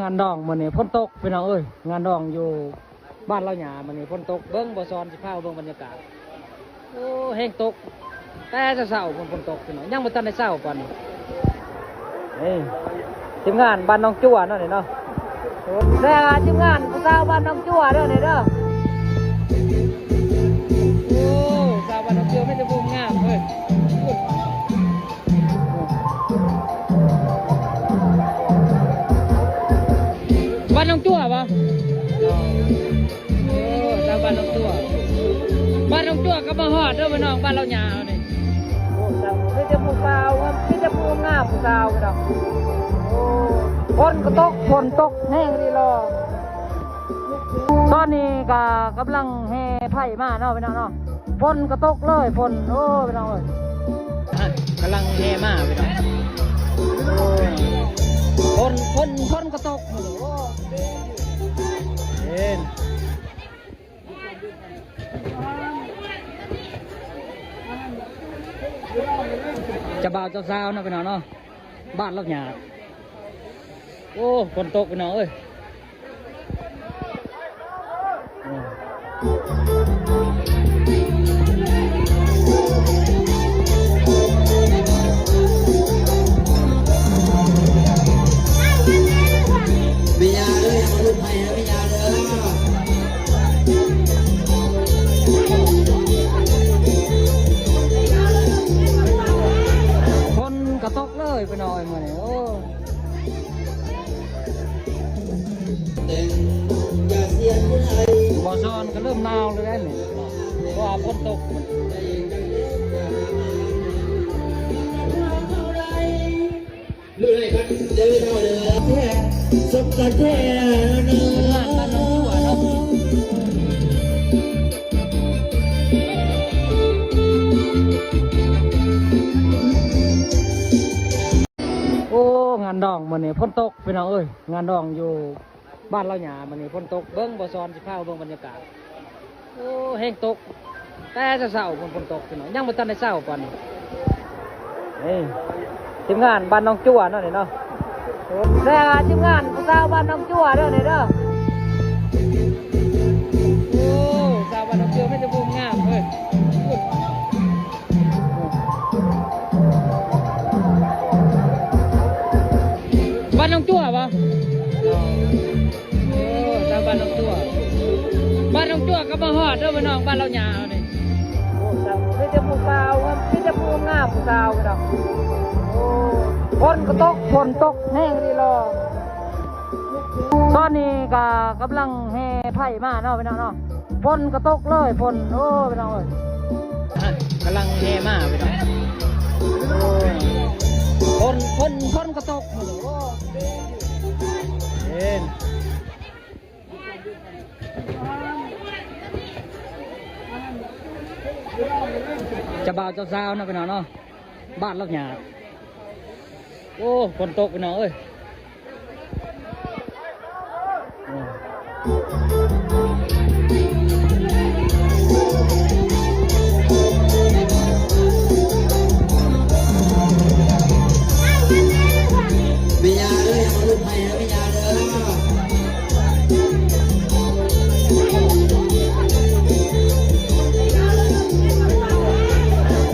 งานดองมันนี่ฝนตกพี่น้องเอ้ยงานดองอยู่บ้านเราหยามันนี่ฝนตกเบิ้งบ่ซอนสิพาเบิ้งบรรยากาศโอ้แห้งตกแต่จะเศร้าฝนตกพี่น้องยังบ่ทันได้เศร้าปานนี้ทีมงานบ้านน้องจั่วเนาะนี่เนาะแต่ทีมงานผู้สาวบ้านน้องจั่วเด้อนี่เด้อโอ้สาวบ้านน้องจั่วไม่จะบูมงามเว้ยบ้านน้องจั่วปะโอ้สาวบ้านน้องจั่วบ้านน้องจั่วก็มาฮอดเด้อพี่น้องบ้านเราหยาเนี่ยโอ้สาวไม่จะบูสาวไม่จะบูงามผู้สาวพี่น้องโอ้ฝนตกแห้งดีรอตอนนี้ก็กำลังแห่ไผ่มาเนาะพี่น้องเนาะฝนก็ตกเลยฝนโอ้พี่น้องเอ้ยกำลังแห่มาพี่น้องฝนก็ตกโอ้เห็นจะบ่าวเจ้าสาวนะพี่น้องเนาะบ้านลักหยาโอ้ฝนตกพี่น้องเอ้ยไม่ยาเลยมาลุ้นให้นะไม่ยาเลยฝนก็ตกเลยพี่น้องมาเนี่ยโอ้บ่อซอนก็เริ่มหนาวเลยได้เนี่ยเพราะว่าฝนตกลุ้นให้กันเดี๋ยวไม่เท่าเดิมแค่สมกันแค่เนื้อบ้านน้องจั่วเนาะโอ้งานดองมันนี่ฝนตกพี่น้องเอ้ยงานดองอยู่บ้านเราหยามันนี่ฝนตกเบิ้งบ่ซอนสิพาเบิ้งบรรยากาศโอ้แห้งตกแต่จะเศร้าฝนตกพี่น้องยังบ่ทันได้เศร้าปานนี้ทีมงานบ้านน้องจั่วเนาะนี่เนาะแต่ทีมงานผู้สาวบ้านน้องจั่วเด้อนี่เด้อโอ้สาวบ้านน้องจั่วไม่จะบูมงามเว้ยบ้านน้องจั่วปะโอ้สาวบ้านน้องจั่วบ้านน้องจั่วก็มาฮอดเด้อพี่น้องบ้านเราหยาเนี่ยโอ้สาวไม่จะบูสาวไม่จะบูงามผู้สาวพี่น้องโอ้ฝนตกแห้งดีรอตอนนี้ก็กำลังแห่ไผ่มาเนาะพี่น้องเนาะฝนก็ตกเลยฝนโอ้พี่น้องเอ้ยกำลังแห่มาพี่น้องฝนก็ตกโอ้เห็นจะบ่าวเจ้าสาวนะพี่น้องเนาะบ้านลักหยาโอ้ฝนตกพี่น้องเอ้ยไม่ยาเลยมาลุ้นให้นะไม่ยาเลย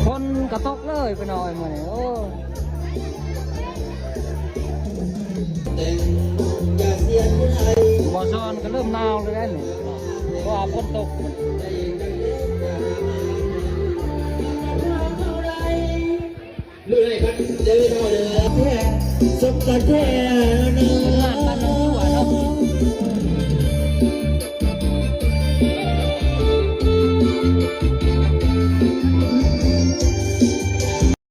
ฝนก็ตกเลยพี่น้องมาเนี่ยโอ้บ่อซอนก็เริ่มหนาวเลยได้เนี่ยเพราะว่าฝนตกลุ้นให้กันเดี๋ยวไม่เท่าเดิมแค่สมกันแค่